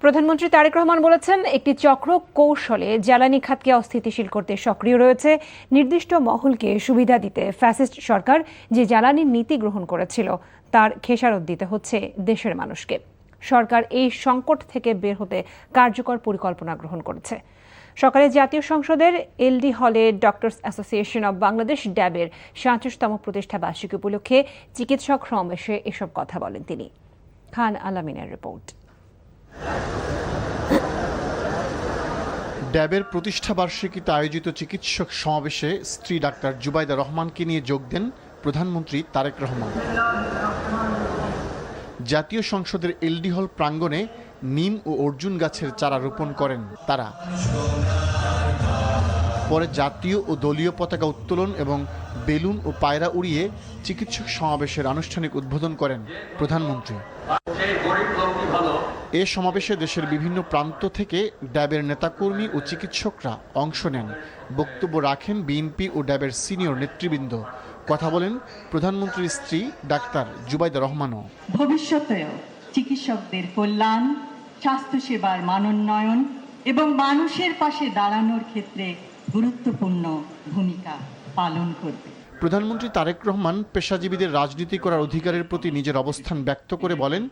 প্রধানমন্ত্রী তারেক রহমান বলেছেন, একটি চক্র কৌশলে জ্বালানি খাতকে অস্থিতিশীল করতে সক্রিয় রয়েছে। নির্দিষ্ট মহলকে সুবিধা দিতে ফ্যাসিস্ট সরকার যে জ্বালানির নীতি গ্রহণ করেছিল তার খেসারত দিতে হচ্ছে দেশের মানুষকে। সরকার এই সংকট থেকে বের হতে কার্যকর পরিকল্পনা গ্রহণ করেছে। সকালে জাতীয় সংসদের এলডি হলে ডক্টরস অ্যাসোসিয়েশন অব বাংলাদেশ ড্যাবের 37তম প্রতিষ্ঠা বার্ষিকী উপলক্ষে চিকিৎসক সমাবেশে এসব কথা বলেন তিনি। খান আলামিনের রিপোর্ট। ড্যাবের প্রতিষ্ঠা বার্ষিকীতে আয়োজিত চিকিৎসক সমাবেশে স্ত্রী ডাক্তার জুবাইদা রহমানকে নিয়ে যোগ দেন প্রধানমন্ত্রী তারেক রহমান। জাতীয় সংসদের এলডি হল প্রাঙ্গণে নিম ও অর্জুন গাছের চারা রোপণ করেন তারা। পরে জাতীয় ও দলীয় পতাকা উত্তোলন এবং বেলুন ও পায়রা উড়িয়ে চিকিৎসক সমাবেশের আনুষ্ঠানিক উদ্বোধন করেন প্রধানমন্ত্রী। এ সমাবেশে দেশের বিভিন্ন প্রান্ত থেকে ড্যাবের নেতাকর্মী ও চিকিৎসকরা অংশ নেন। বক্তব্য রাখেন বিএনপি ও ড্যাবের সিনিয়র নেতৃবৃন্দ। কথা বলেন প্রধানমন্ত্রীর স্ত্রী ডাক্তার জুবাইদা রহমানও। ভবিষ্যতেও চিকিৎসকদের কল্যাণ, স্বাস্থ্যসেবার মানোন্নয়ন এবং মানুষের পাশে দাঁড়ানোর ক্ষেত্রে গুরুত্বপূর্ণ ভূমিকা পালন করবে। প্রধানমন্ত্রী তারেক রহমান পেশাজীবীদের রাজনীতি করার অধিকারের প্রতি নিজের অবস্থান ব্যক্ত করে বলেন,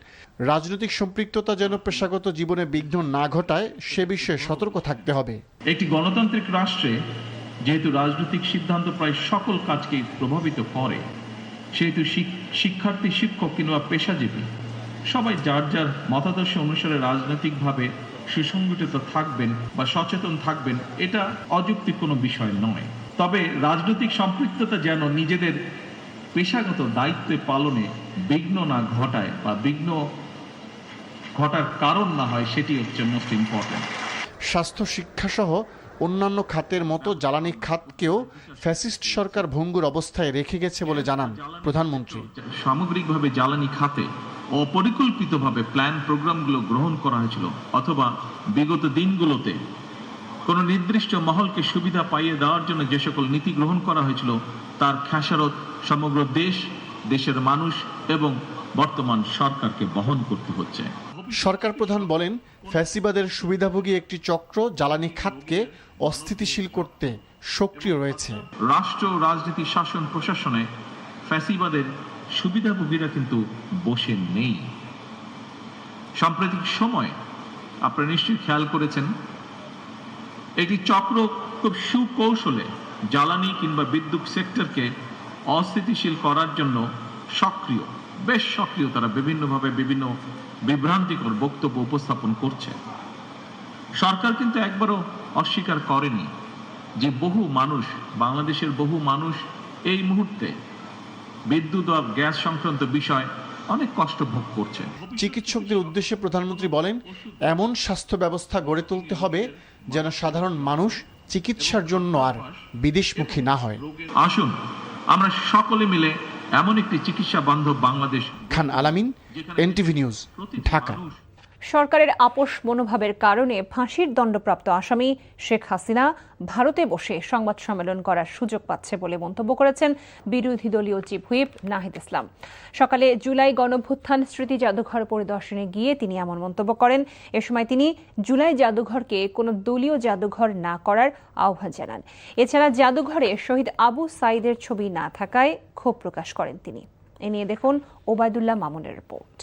রাজনৈতিক সম্পৃক্ততা যেন পেশাগত জীবনে বিঘ্ন না ঘটায় সে বিষয়ে সতর্ক থাকতে হবে। একটি গণতান্ত্রিক রাষ্ট্রে যেহেতু রাজনৈতিক সিদ্ধান্ত প্রায় সকল কাজকে প্রভাবিত করে, সেহেতু শিক্ষার্থী, শিক্ষক কিংবা পেশাজীবী সবাই যার যার মতাদর্শ অনুসারে রাজনৈতিকভাবে সুসংগঠিত থাকবেন বা সচেতন থাকবেন, এটা অযৌক্তিক কোনো বিষয় নয়। তবে রাজনৈতিক সম্পৃক্ততা যেন নিজেদের পেশাগত দায়িত্ব পালনে বিঘ্ন না ঘটায় বা বিঘ্ন ঘটার কারণ না হয়, সেটি হচ্ছে মোস্ট ইম্পর্টেন্ট। স্বাস্থ্য, শিক্ষাসহ অন্যান্য খাতের মতো জ্বালানি খাতকেও ফ্যাসিস্ট সরকার ভঙ্গুর অবস্থায় রেখে গেছে বলে জানান প্রধানমন্ত্রী। সামগ্রিকভাবে জ্বালানি খাতে অপরিকল্পিতভাবে প্ল্যান প্রোগ্রামগুলো গ্রহণ করা হয়েছিল, অথবা বিগত দিনগুলোতে কোনো নির্দিষ্ট মহলকে সুবিধা পাইয়ে দেওয়ার জন্য যে সকল নীতি গ্রহণ করা হয়েছিল তার খেসারত সমগ্র দেশের মানুষ এবং বর্তমান সরকারকে বহন করতে হচ্ছে। সরকার প্রধান বলেন, ফ্যাসিবাদের সুবিধাভোগী একটি চক্র জ্বালানি খাতকে অস্থিতিশীল করতে সক্রিয় রয়েছে। রাষ্ট্র, রাজনীতি, শাসন, প্রশাসনে ফ্যাসিবাদের সুবিধাভোগীরা কিন্তু বসে নেই। সাম্প্রতিক সময় আপনারা নিশ্চয়ই খেয়াল করেছেন, একটি চক্র খুব সুকৌশলে জ্বালানি কিংবা বিদ্যুৎ সেক্টরকে অস্থিতিশীল করার জন্য বেশ সক্রিয়। তারা বিভিন্নভাবে বিভিন্ন বিভ্রান্তিকর বক্তব্য উপস্থাপন করছে। সরকার কিন্তু একবারও অস্বীকার করেনি যে বাংলাদেশের বহু মানুষ এই মুহূর্তে বিদ্যুৎ ও গ্যাস সংক্রান্ত বিষয় অনেক কষ্ট ভোগ করছে। চিকিৎসকদের উদ্দেশ্যে প্রধানমন্ত্রী বলেন, এমন স্বাস্থ্য ব্যবস্থা গড়ে তুলতে হবে যেন সাধারণ মানুষ চিকিৎসার জন্য আর বিদেশমুখী না হয়। আসুন আমরা সকলে মিলে এমন একটি চিকিৎসা বান্ধব বাংলাদেশ। খান আলামিন, এনটিভি নিউজ, ঢাকা। সরকারের আপোষ মনোভাবের কারণে ফাঁসির দণ্ডপ্রাপ্ত আসামি শেখ হাসিনা ভারতে বসে সংবাদ সম্মেলন করার সুযোগ পাচ্ছে বলে মন্তব্য করেছেন বিরোধী দলীয় চিফ হুইপ নাহিদ ইসলাম। সকালে জুলাই গণঅভ্যুত্থান স্মৃতি জাদুঘর পরিদর্শনে গিয়ে তিনি এমন মন্তব্য করেন। এ সময় তিনি জুলাই জাদুঘরকে কোনো দলীয় জাদুঘর না করার আহ্বান জানান। এছাড়া জাদুঘরে শহীদ আবু সাঈদের ছবি না থাকায় ক্ষোভ প্রকাশ করেন তিনি। এ নিয়ে দেখুন ওবায়দুল্লাহ মামুনের রিপোর্ট।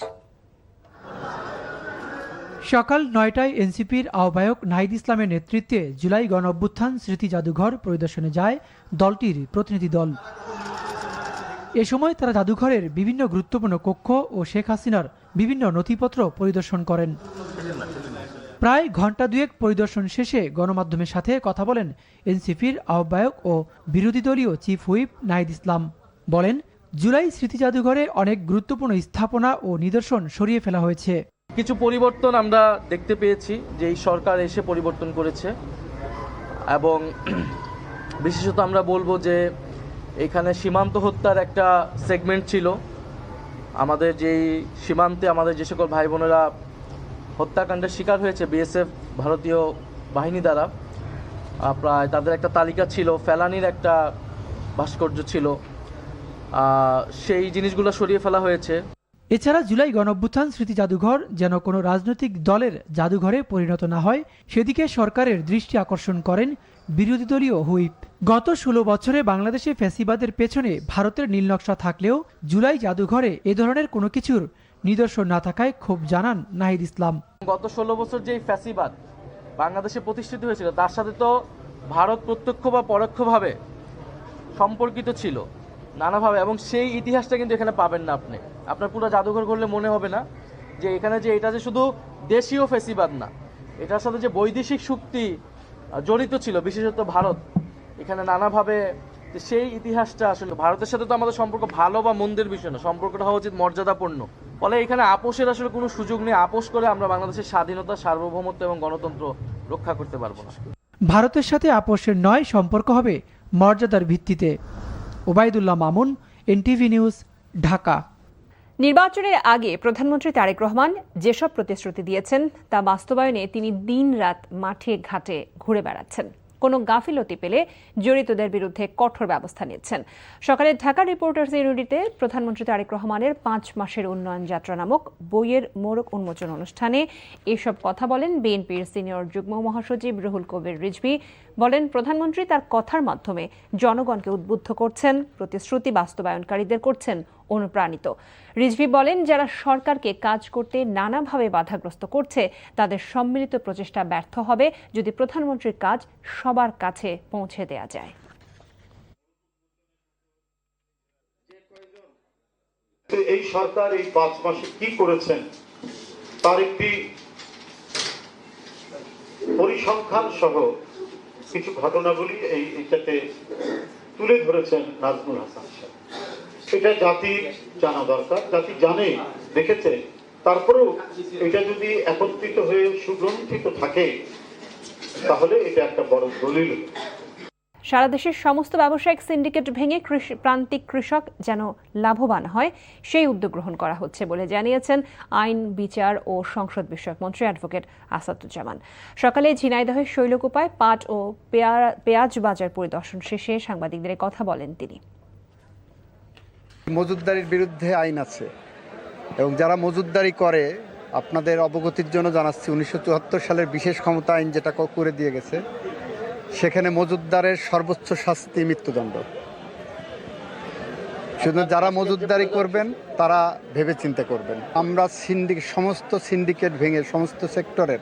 সকাল ৯টায় এনসিপির আহ্বায়ক নাহিদ ইসলামের নেতৃত্বে জুলাই গণঅভ্যুত্থান স্মৃতি জাদুঘর পরিদর্শনে যায় দলটির প্রতিনিধি দল। এ সময় তারা জাদুঘরের বিভিন্ন গুরুত্বপূর্ণ কক্ষ ও শেখ হাসিনার বিভিন্ন নথিপত্র পরিদর্শন করেন। প্রায় ঘণ্টা দুয়েক পরিদর্শন শেষে গণমাধ্যমের সাথে কথা বলেন এনসিপির আহ্বায়ক ও বিরোধী দলীয় চিফ হুইপ নাহিদ ইসলাম। বলেন, জুলাই স্মৃতি জাদুঘরে অনেক গুরুত্বপূর্ণ স্থাপনা ও নিদর্শন সরিয়ে ফেলা হয়েছে। কিছু পরিবর্তন আমরা দেখতে পেয়েছি যে এই সরকার এসে পরিবর্তন করেছে, এবং বিশেষত আমরা বলবো যে এখানে সীমান্ত হত্যার একটা সেগমেন্ট ছিল। আমাদের যেই সীমান্তে আমাদের যে সকল ভাই বোনেরা হত্যাকাণ্ডের শিকার হয়েছে বিএসএফ ভারতীয় বাহিনী দ্বারা, প্রায় তাদের একটা তালিকা ছিল, ফেলানির একটা ভাস্কর্য ছিল, সেই জিনিসগুলো সরিয়ে ফেলা হয়েছে। এছাড়া জুলাই গণঅভ্যুত্থান স্মৃতি জাদুঘর যেন কোনো রাজনৈতিক দলের জাদুঘরে পরিণত না হয় সেদিকে সরকারের দৃষ্টি আকর্ষণ করেন বিরোধী দলীয় হুইপ। গত 16 বছরে বাংলাদেশে ফ্যাসিবাদের পেছনে ভারতের নীলনকশা থাকলেও জুলাই জাদুঘরে এ ধরনের কোনো কিছুর নিদর্শন না থাকায় ক্ষোভ জানান নাহিদ ইসলাম। গত 16 বছর যে ফ্যাসিবাদ বাংলাদেশে প্রতিষ্ঠিত হয়েছিল তার সাথে তো ভারত প্রত্যক্ষ বা পরোক্ষভাবে সম্পর্কিত ছিল নানাভাবে, এবং সেই ইতিহাসটা কিন্তু এখানে পাবেন না। আপনার পুরো জাদুঘর করলে মনে হবে না যে এখানে যে এটা যে শুধু দেশীয় ফ্যাসিবাদ না, এটার সাথে যে বৈদেশিক শক্তি জড়িত ছিল, বিশেষত ভারত, এখানে নানাভাবে সেই ইতিহাসটা আসলে ভারতের সাথে তো আমাদের সম্পর্ক ভালো বা মন্দের বিষয় না, সম্পর্কটা হওয়া উচিত মর্যাদাপূর্ণ। ফলে এখানে আপোষের আসলে কোনো সুযোগ নেই। আপোষ করে আমরা বাংলাদেশের স্বাধীনতা, সার্বভৌমত্ব এবং গণতন্ত্র রক্ষা করতে পারবো না। ভারতের সাথে আপোষের নয়, সম্পর্ক হবে মর্যাদার ভিত্তিতে। Obaidullah Mamun, NTV News, Dhaka. নির্বাচনের আগে প্রধানমন্ত্রী তারেক রহমান যেসব প্রতিশ্রুতি দিয়েছেন তা বাস্তবায়নে তিনি দিনরাত মাঠে ঘাটে ঘুরে বেড়াচ্ছেন। কোনো গাফিলতি পেলে জড়িতদের বিরুদ্ধে কঠোর ব্যবস্থা নিচ্ছেন। সকালে ঢাকা রিপোর্টার্স ইউনিটিতে প্রধানমন্ত্রী তারেক রহমানের 5 মাসের উন্নয়ন যাত্রা নামক বইয়ের মোড়ক উন্মোচন অনুষ্ঠানে এসব কথা বলেন বিএনপির সিনিয়র যুগ্ম মহাসচিব রুহুল কবির রিজভী। বলেন, প্রধানমন্ত্রী তার কথার মাধ্যমে জনগণকে উদ্বুদ্ধ করছেন, প্রতিশ্রুতি বাস্তবায়নকারীদের করছেন অনুপ্রাণিত। রিজভী বলেন, যারা সরকারকে কাজ করতে নানাভাবে বাধাগ্রস্ত করছে তাদের সম্মিলিত প্রচেষ্টা ব্যর্থ হবে যদি প্রধানমন্ত্রীর কাজ সবার কাছে পৌঁছে দেয়া যায়। এই সরকার এই 5 মাসে কি করেছেন তার একটি পরিসংখ্যান সহ কিছু ঘটনাগুলি এইটাতে তুলে ধরেছেন নাজমুল হাসান সাহেব। এটা জাতি জানা দরকার, জাতি জানে, দেখেছে, তারপরেও এটা যদি একত্রিত হয়ে সুগ্রন্থিত থাকে তাহলে এটা একটা বড় দলিল। সারা দেশের সমস্ত ব্যবসায়িক সিন্ডিকেট ভেঙে প্রান্তিক কৃষক যেন লাভবান হয় সেই উদ্যোগ গ্রহণ করা হচ্ছে বলে জানিয়েছেন আইন, বিচার ও সংসদ বিষয়ক মন্ত্রী অ্যাডভোকেট আসাদুজ্জামান। সকালে ঝিনাইদহের শৈলকুপায় পাট ও পেঁয়াজ বাজার পরিদর্শন শেষে সাংবাদিকদের কথা বলেন তিনি। মজুতদারির বিরুদ্ধে আইন আছে এবং যারা মজুতদারি করে, আপনাদের অবগতির জন্য জানাচ্ছি, 1974 সালের বিশেষ ক্ষমতা আইন যেটা করে দিয়ে গেছে, সেখানে মজুতদারের সর্বোচ্চ শাস্তি মৃত্যুদণ্ড। শুধু যারা মজুতদারি করবেন তারা ভেবে চিন্তা করবেন। আমরা সমস্ত সিন্ডিকেট ভেঙে, সমস্ত সেক্টরের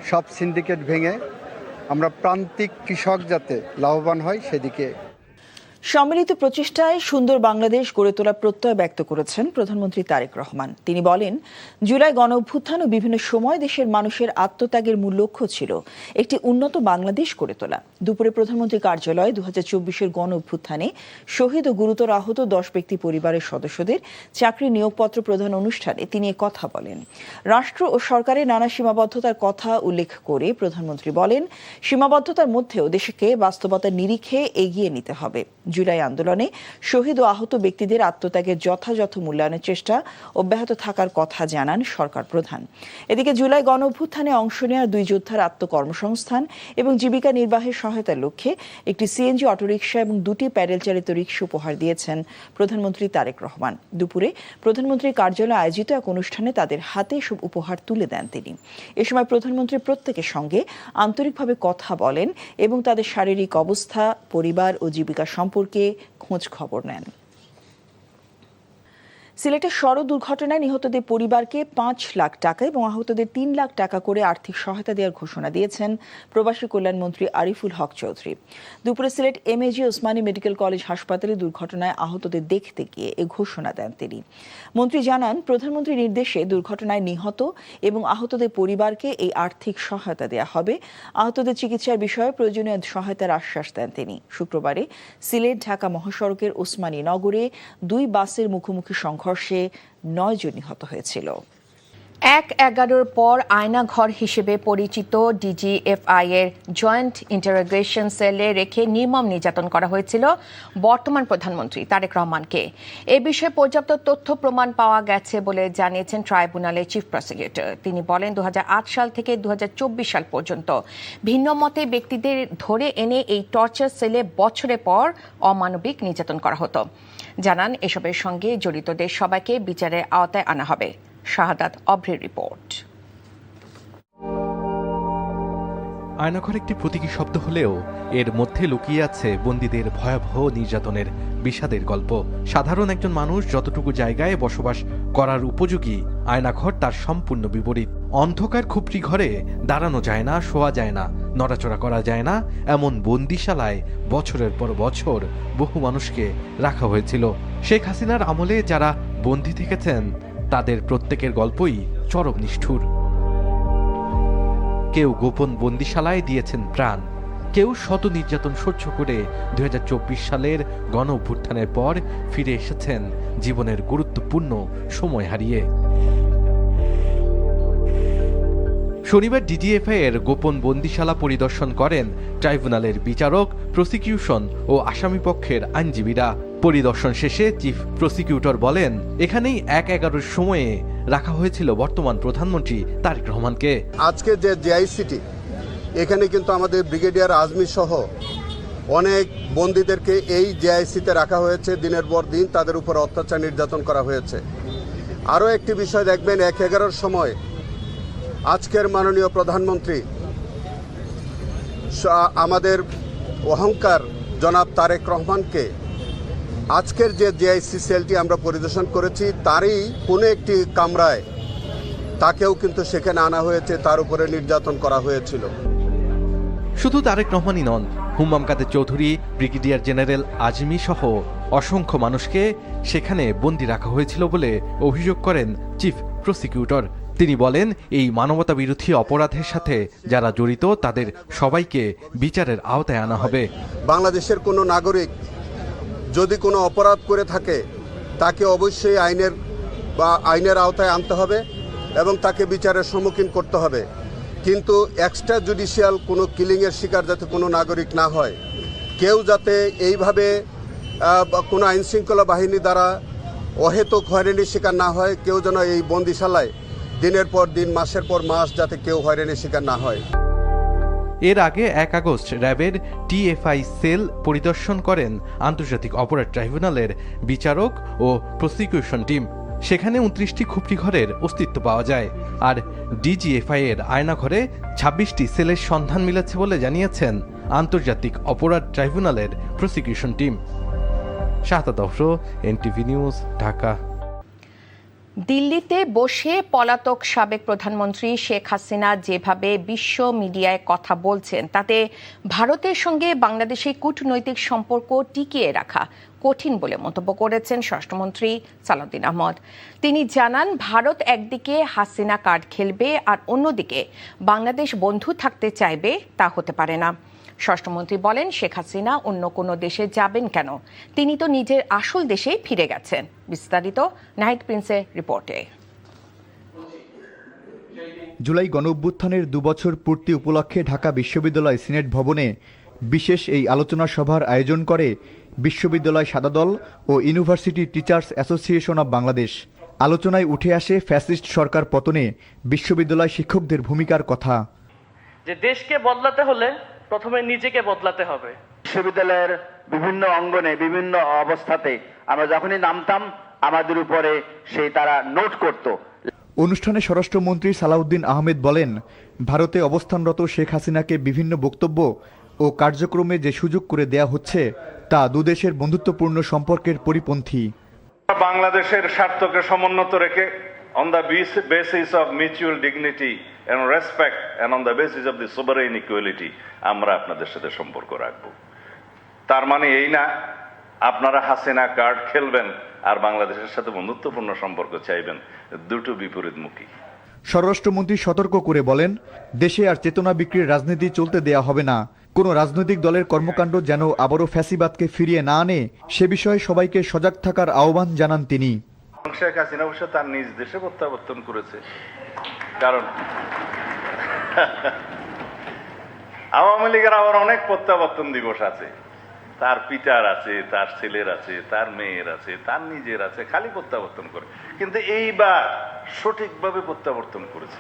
সব সিন্ডিকেট ভেঙে আমরা প্রান্তিক কৃষক যাতে লাভবান হয় সেদিকে। সম্মিলিত প্রচেষ্টায় সুন্দর বাংলাদেশ গড়ে তোলার প্রত্যয় ব্যক্ত করেছেন প্রধানমন্ত্রী তারেক রহমান। তিনি বলেন, জুলাই গণঅভ্যুত্থান ও বিভিন্ন সময় দেশের মানুষের আত্মত্যাগের মূল লক্ষ্য ছিল একটি উন্নত বাংলাদেশ গড়ে তোলা। দুপুরে প্রধানমন্ত্রী কার্যালয়ে 2024-এর গণঅভ্যুত্থানে শহীদ ও গুরুতর আহত 10 ব্যক্তি পরিবারের সদস্যদের চাকরি নিয়োগপত্র প্রদান অনুষ্ঠানে তিনি কথা বলেন। রাষ্ট্র ও সরকারের নানা সীমাবদ্ধতার কথা উল্লেখ করে প্রধানমন্ত্রী বলেন, সীমাবদ্ধতার মধ্যেও দেশকে বাস্তবতার নিরিখে এগিয়ে নিতে হবে। জুলাই আন্দোলনে শহীদ ও আহত ব্যক্তিদের আত্মত্যাগের যথাযথ মূল্যায়নের চেষ্টা অব্যাহত থাকার কথা জানান সরকার প্রধান। এদিকে জুলাই গণঅভ্যুত্থানে অংশ নেওয়া 2 যোদ্ধার আত্মকর্মসংস্থান এবং জীবিকা নির্বাহের সহায়তার লক্ষ্যে একটি সিএনজি অটোরিকশা এবং 2টি প্যাডেল চালিত রিকশা উপহার দিয়েছেন প্রধানমন্ত্রী তারেক রহমান। দুপুরে প্রধানমন্ত্রীর কার্যালয়ে আয়োজিত এক অনুষ্ঠানে তাদের হাতে সব উপহার তুলে দেন তিনি। এ সময় প্রধানমন্ত্রী প্রত্যেকের সঙ্গে আন্তরিকভাবে কথা বলেন এবং তাদের শারীরিক অবস্থা, পরিবার ও জীবিকা সম্পর্কে খোঁজ খবর নেন। সিলেটের সড়ক দুর্ঘটনায় নিহতদের পরিবারকে 5 লাখ টাকা এবং আহতদের 3 লাখ টাকা করে আর্থিক সহায়তা দেওয়ার ঘোষণা দিয়েছেন প্রবাসী কল্যাণ মন্ত্রী আরিফুল হক চৌধুরী। দুপুরে Sylhet MAG Osmani medical college হাসপাতালে দুর্ঘটনায় আহতদের দেখতে গিয়ে এ ঘোষণা দেন তিনি। মন্ত্রী জানান, প্রধানমন্ত্রীর নির্দেশে দুর্ঘটনায় নিহত এবং আহতদের পরিবারকে এই আর্থিক সহায়তা দেওয়া হবে। আহতদের চিকিৎসার বিষয়ে প্রয়োজনীয় সহায়তার আশ্বাস দেন তিনি। শুক্রবারে সিলেট ঢাকা মহাসড়কের ওসমানী নগরে 2 বাসের মুখোমুখি সংঘর্ষে 9 জন নিহত হয়েছিল। 1-11 পর আয়নাঘর হিসেবে পরিচিত ডিজিএফআই এর জয়েন্ট ইন্টারোগেশন সেলে রেখে নির্মম নির্যাতন করা হয়েছিল বর্তমান প্রধানমন্ত্রী তারেক রহমানকে। এ বিষয়ে পর্যাপ্ত তথ্য প্রমাণ পাওয়া গেছে বলে জানিয়েছেন ট্রাইব্যুনালের চিফ প্রসিকিউটর। তিনি বলেন, 2008 সাল থেকে 2024 সাল পর্যন্ত ভিন্ন মতে ব্যক্তিদের ধরে এনে এই টর্চার সেলে বছরের পর অমানবিক নির্যাতন করা হতো। জানান এসবের সঙ্গে জড়িতদের সবাইকে বিচারের আওতায় আনা হবে। শাহাদাত অভ্রের রিপোর্ট। আয়নাঘর একটি প্রতীকী শব্দ হলেও এর মধ্যে লুকিয়ে আছে বন্দীদের ভয়াবহ নির্যাতনের বিষাদের গল্প। সাধারণ একজন মানুষ যতটুকু জায়গায় বসবাস করার উপযোগী, আয়নাঘর তার সম্পূর্ণ বিপরীত। অন্ধকার খুপড়ি ঘরে দাঁড়ানো যায় না, শোয়া যায় না, নড়াচড়া করা যায় না, এমন বন্দিশালায় বছরের পর বছর বহু মানুষকে রাখা হয়েছিল। শেখ হাসিনার আমলে যারা বন্দী থেকেছেন তাদের প্রত্যেকের গল্পই চরম নিষ্ঠুর। কেউ গোপন বন্দিশালায় দিয়েছেন প্রাণ, কেউ শত নির্যাতন সহ্য করে 2024 সালের গণ অভ্যুত্থানের পর ফিরে এসেছেন জীবনের গুরুত্বপূর্ণ সময় হারিয়ে। শনিবার ডিজিএফআই এর গোপন বন্দিশালা পরিদর্শন করেন ট্রাইব্যুনালের বিচারক, প্রসিকিউশন ও আসামিপক্ষের আইনজীবীরা। পরিদর্শন শেষে চিফ প্রসিকিউটর বলেন, এখানেই 1/11 সময়ে রাখা হয়েছিল বর্তমান প্রধানমন্ত্রী তারেক রহমানকে। আজকে যে জেআইসিটি, এখানে কিন্তু আমাদের ব্রিগেডিয়ার আজমি সহ অনেক বন্দীদেরকে এই জেআইসিতে রাখা হয়েছে। দিনের পর দিন তাদের উপর অত্যাচার নির্যাতন করা হয়েছে। আরও একটি বিষয় দেখবেন, 1/11 সময় আজকের মাননীয় প্রধানমন্ত্রী আমাদের অহংকার জনাব তারেক রহমানকে আজকের যে জেআইসি সেলটি আমরা পরিদর্শন করেছি তারই কোনো একটি কামরায় তাকেও কিন্তু সেখানে আনা হয়েছে, তার উপরে নির্যাতন করা হয়েছিল। শুধু তারেক রহমানই নন, হুম্মাম কাদের চৌধুরী, ব্রিগেডিয়ার জেনারেল আজমি সহ অসংখ্য মানুষকে সেখানে বন্দী রাখা হয়েছিল বলে অভিযোগ করেন চিফ প্রসিকিউটর। তিনি বলেন, এই মানবতা বিরোধী অপরাধের সাথে যারা জড়িত তাদের সবাইকে বিচারের আওতায় আনা হবে। বাংলাদেশের কোনো নাগরিক যদি কোনো অপরাধ করে থাকে তাকে অবশ্যই আইনের আওতায় আনতে হবে এবং তাকে বিচারের সম্মুখীন করতে হবে। কিন্তু এক্সট্রা জুডিশিয়াল কোনো কিলিংয়ের শিকার যাতে কোনো নাগরিক না হয়, কেউ যাতে এইভাবে কোনো আইনশৃঙ্খলা বাহিনী দ্বারা অহেতুক হয়রানির শিকার না হয়, কেউ যেন এই বন্দিশালায় দিনের পর দিন, মাসের পর মাস যাতে কেউ হয়রানির শিকার না হয়। এর আগে 1 আগস্ট র্যাবের টিএফআই সেল পরিদর্শন করেন আন্তর্জাতিক অপরাধ ট্রাইব্যুনালের বিচারক ও প্রসিকিউশন টিম। সেখানে 29টি খুপড়ি ঘরের অস্তিত্ব পাওয়া যায়। আর ডিজিএফআই এর আয়নাঘরে 26টি সেলের সন্ধান মিলেছে বলে জানিয়েছেন আন্তর্জাতিক অপরাধ ট্রাইব্যুনালের প্রসিকিউশন টিম। শাহাদাত অফরো, এনটিভি নিউজ, ঢাকা। দিল্লিতে বসে পলাতক সাবেক প্রধানমন্ত্রী শেখ হাসিনা যেভাবে বিশ্ব মিডিয়ায় কথা বলছেন তাতে ভারতের সঙ্গে বাংলাদেশের কূটনৈতিক সম্পর্ক টিকিয়ে রাখা কঠিন বলে মন্তব্য করেছেন স্বরাষ্ট্রমন্ত্রী সালাউদ্দিন আহমদ। তিনি জানান, ভারত একদিকে হাসিনা কার্ড খেলবে আর অন্যদিকে বাংলাদেশ বন্ধু থাকতে চাইবে, তা হতে পারে না। স্বরাষ্ট্রমন্ত্রী বলেন, শেখ হাসিনা অন্য কোনো দেশে যাবেন কেন? তিনি তো নিজের আসল দেশেই ফিরে গেছেন। বিস্তারিত নাহিদ প্রিন্সের রিপোর্টে। জুলাই গণঅভ্যুত্থানের 2 বছর পূর্তি উপলক্ষে ঢাকা বিশ্ববিদ্যালয় সিনেট ভবনে বিশেষ এই আলোচনা সভার আয়োজন করে বিশ্ববিদ্যালয় সাদাদল ও University Teachers Association of Bangladesh. আলোচনায় উঠে আসে ফ্যাসিস্ট সরকার পতনে বিশ্ববিদ্যালয় শিক্ষকদের ভূমিকার কথা। যে দেশকে বদলাতে হলে প্রথমে নিজেকে বদলাতে হবে। বিশ্ববিদ্যালয়ের বিভিন্ন অঙ্গনে বিভিন্ন অবস্থাতে আমরা যখনই নামতাম আমাদের উপরে সেই তারা নোট করত। অনুষ্ঠানে স্বরাষ্ট্রমন্ত্রী সালাউদ্দিন আহমেদ বলেন, ভারতে অবস্থানরত শেখ হাসিনাকে বিভিন্ন বক্তব্য ও কার্যক্রমে যে সুযোগ করে দেয়া হচ্ছে তা দুদেশের বন্ধুত্বপূর্ণ সম্পর্কের পরিপন্থী। বাংলাদেশের স্বার্থকে সমুন্নত রেখে on the basis of mutual dignity and respect and on the basis of the sovereign equality আমরা আপনাদের সাথে সম্পর্ক রাখব। তার মানে এই না আপনারা হাসিনা কার্ড খেলবেন আর বাংলাদেশের সাথে বন্ধুত্বপূর্ণ সম্পর্ক চাইবেন, দুটো বিপরীতমুখী। স্বরাষ্ট্রমন্ত্রী সতর্ক করে বলেন, দেশে আর চেতনা বিক্রির রাজনীতি চলতে দেয়া হবে না। কোনো রাজনৈতিক দলের কর্মকাণ্ড যেন আবারও ফ্যাসিবাদকে ফিরিয়ে না আনে সে বিষয়ে সবাইকে সজাগ থাকার আহ্বান জানান তিনি। শেখ হাসিনা অবশ্য তার নিজ দেশে প্রত্যাবর্তন করেছে, কারণ আওয়ামী লীগের আবার অনেক প্রত্যাবর্তন দিবস আছে। তার পিতার আছে, তার ছেলের আছে, তার মেয়ের আছে, তার নিজের আছে, খালি প্রত্যাবর্তন করে। কিন্তু এইবার সঠিকভাবে প্রত্যাবর্তন করেছে,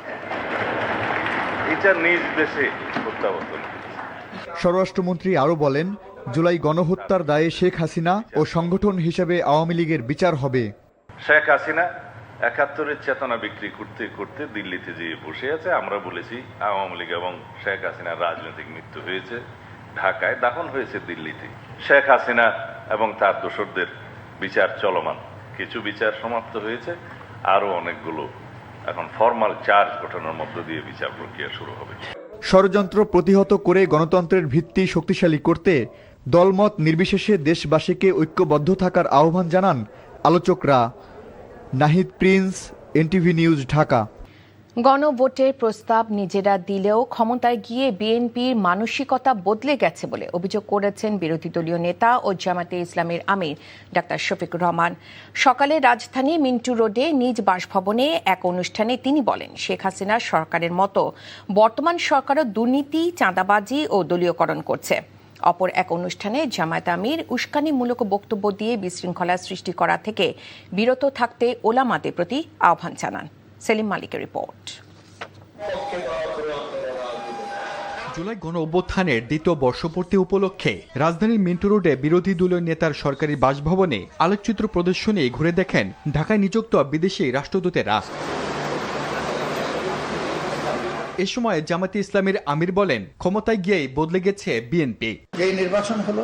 এটা নিজ দেশে প্রত্যাবর্তন করেছে। স্বরাষ্ট্রমন্ত্রী আরও বলেন, জুলাই গণহত্যার দায়ে শেখ হাসিনা ও সংগঠন হিসেবে আওয়ামী লীগের বিচার হবে। শেখ হাসিনা ৭১-এর চেতনা বিক্রি করতে করতে দিল্লিতে যেয়ে বসে আছে। আমরা বলেছি আওয়ামী লীগ এবং শেখ হাসিনার রাজনৈতিক মৃত্যু হয়েছে ঢাকায়, দাফন হয়েছে দিল্লিতে। শেখ হাসিনা এবং তার দোসরদের বিচার চলমান, কিছু বিচার সমাপ্ত হয়েছে, আরও অনেকগুলো এখন ফরমাল চার্জ গঠনের মধ্য দিয়ে বিচার প্রক্রিয়া শুরু হবে। ষড়যন্ত্র প্রতিহত করে গণতন্ত্রের ভিত্তি শক্তিশালী করতে দলমত নির্বিশেষে দেশবাসীকে ঐক্যবদ্ধ থাকার আহ্বান জানান আলোচকরা। Nahid Prince, NTV News, Dhaka. গণভোটের প্রস্তাব নিজেরা দিলেও ক্ষমতায় গিয়ে বিএনপির মানসিকতা বদলে গেছে বলে অভিযোগ করেছেন বিরোধী দলীয় নেতা ও জামায়াতে ইসলামীর আমির ডাক্তার শফিকুর রহমান। সকালে রাজধানী মিন্টু রোডে নিজ বাসভবনে এক অনুষ্ঠানে তিনি বলেন, শেখ হাসিনার সরকারের মতো বর্তমান সরকারও দুর্নীতি, চাঁদাবাজি ও দলীয়করণ করছে। অপর এক অনুষ্ঠানে জামায়াত আমির উস্কানিমূলক বক্তব্য দিয়ে বিশৃঙ্খলা সৃষ্টি করা থেকে বিরত থাকতে ওলামাদের প্রতি আহ্বান জানান। সেলিম মালিকের রিপোর্ট। জুলাই গণ অভ্যুত্থানের দ্বিতীয় বর্ষপূর্তি উপলক্ষে রাজধানীর মিন্টু রোডে বিরোধী দলীয় নেতার সরকারি বাসভবনে আলোকচিত্র প্রদর্শনী ঘুরে দেখেন ঢাকায় নিযুক্ত বিদেশি রাষ্ট্রদূতেরা। এ সময় জামায়াতে ইসলামীর আমির বলেন, ক্ষমতায় গিয়েই বদলে গেছে বিএনপি। এই নির্বাচন হলো,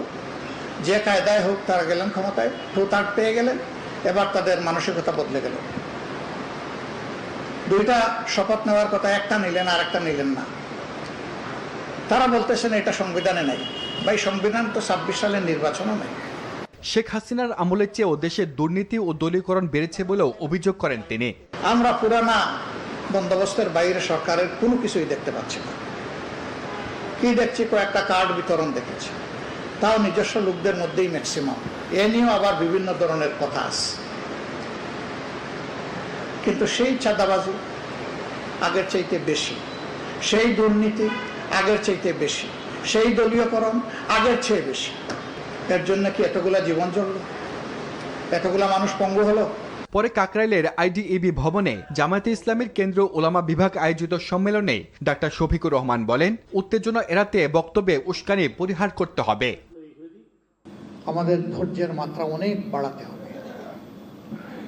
যে কায়দায় হোক তারা গেলেন ক্ষমতায়, ভোটার পেয়ে গেলেন, এবার তাদের মানসিকতা বদলে গেল। দুইটা শপথ নেওয়ার কথা, একটা নিলেন আর একটা নিলেন না। তারা বলতেছেন এটা সংবিধানে নাই। ভাই, সংবিধান তো ২৬ সালের নির্বাচনও নাই। শেখ হাসিনার আমলের চেয়েও দেশের দুর্নীতি ও দলীয়করণ বেড়েছে বলেও অভিযোগ করেন তিনি। আমরা পুরানা বন্দোবস্তের বাইরে সরকারের কোনো কিছুই দেখতে পাচ্ছি না। কি দেখছি? কয়েকটা কার্ড বিতরণ দেখেছি, তাও নিজস্ব লোকদের মধ্যেই ম্যাক্সিমাম। এ নিয়েও আবার বিভিন্ন ধরনের কথা আছে। কিন্তু সেই চাঁদাবাজি আগের চাইতে বেশি, সেই দুর্নীতি আগের চাইতে বেশি, সেই দলীয়করণ আগের চেয়ে বেশি। এর জন্য কি এতগুলা জীবন জ্বলল? এতগুলা মানুষ পঙ্গু হলো? পরে কাকরাইলের আইডিইবি ভবনে জামায়াতে ইসলামীর কেন্দ্রীয় ওলামা বিভাগ আয়োজিত সম্মেলনে ডাক্তার শফিকুর রহমান বলেন, উত্তেজনা এড়াতে বক্তব্যে উস্কানি পরিহার করতে হবে। আমাদের ধৈর্যের মাত্রা অনেক বাড়াতে হবে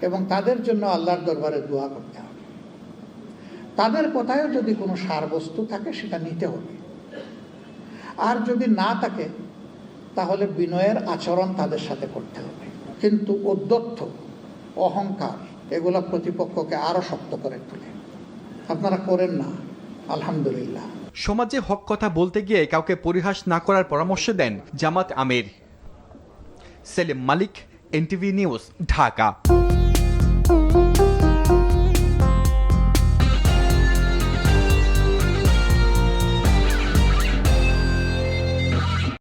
এবং তাদের জন্য আল্লাহর দরবারে দোয়া করতে হবে। তাদের কথায়ও যদি কোনো সারবস্তু থাকে সেটা নিতে হবে, আর যদি না থাকে তাহলে বিনয়ের আচরণ তাদের সাথে করতে হবে। কিন্তু উদ্ধত্ত, অহংকার এগুলা প্রতিপক্ষকে আরো শক্ত করে তোলে। আপনারা করেন না, আলহামদুলিল্লাহ। সমাজে হক কথা বলতে গিয়ে কাউকে পরিহাস না করার পরামর্শ দেন জামাত আমির। সেলিম মালিক, এনটিভি নিউজ, ঢাকা।